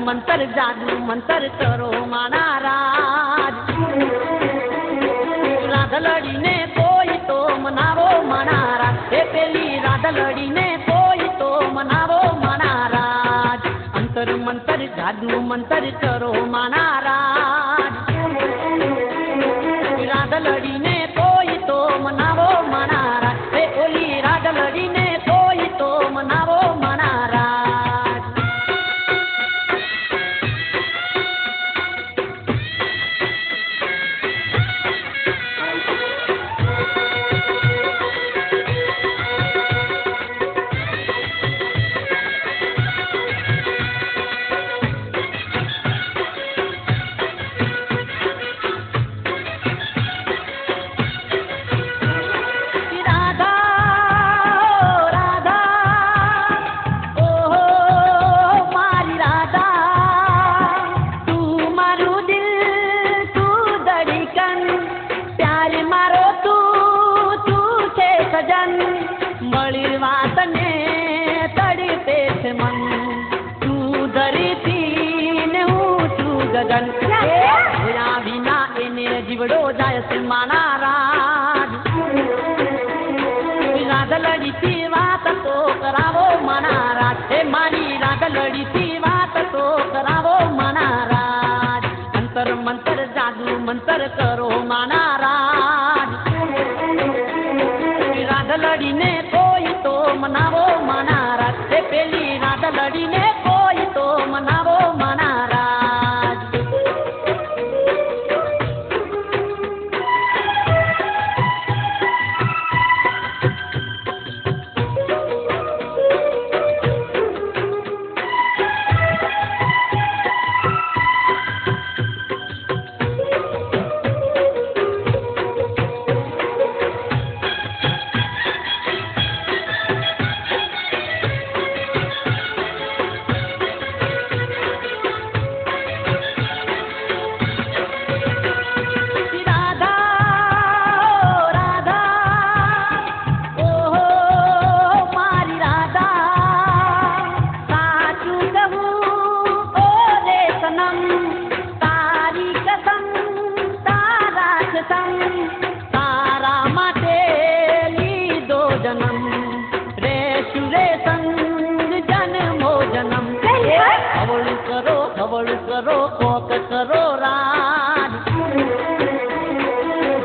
મંતર જાદુ મંતર કરો માના રાજ રાધલડીને કોઈ તો મનાવો માના રાજ એ પેલી રાધલડીને કોઈ તો મનાવો માના રાજ અંતર મંતર જાદુ મંતર કરો માના રાજ રાધલડીને કોઈ તો મનાવો માના રાજ એ ઓલી રાધલડીને કોઈ તો મનાવો માના રાજ વિના એને જીવડો જાય છે માના રાજ રાધલડીથી વાત તો કરાવો માના રાજ હે મારી રાધલડીથી વાત તો કરાવો માના રાજ અંતર મંતર જાદુ મંતર કરો માના રાજ રાધલડીને કોઈ તો મનાવો માના રાજ હે પેલી રાધલડીને કોઈ તો મનાવો માના રાજ કરો કોક કરો રાજ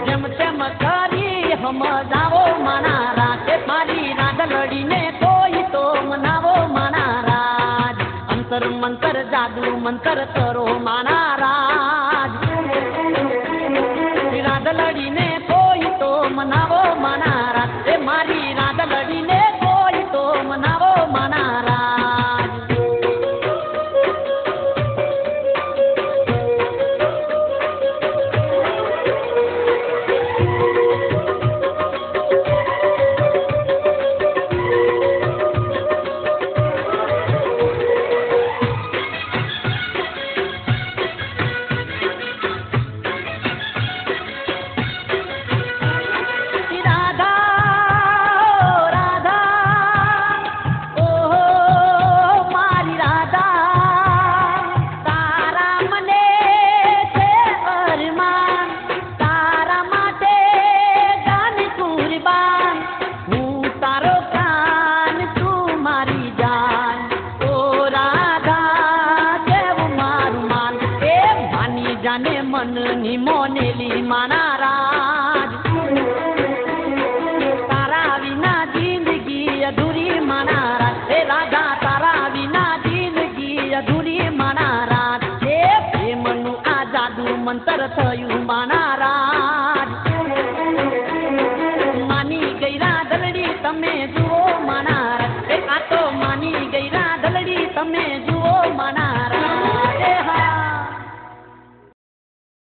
જેમ તેમ કરી સમજાવો માના રાજ મારી રાધલડીને કોઈ તો મનાવો માના રાજ અંતર મંતર જાદુ મંતર કરો માના રાજ રાધલડીને કોઈ તો મનાવો માના રાજ મારી રાધલડીને કોઈ તો મનાવો માના રાજ મનની મોનેલી માના રાજ તારા વિના જિંદગી અધૂરી માના રાજ હે રાધા તારા વિના જિંદગી અધૂરી માના રાજ હે પ્રેમનું આ જાદુ મંતર થયું માના રાજ માની ગઈ રાધલડી તમે જુઓ માના રાજ હે આ તો માની ગઈ રાધલડી તમે જુઓ માના રાજ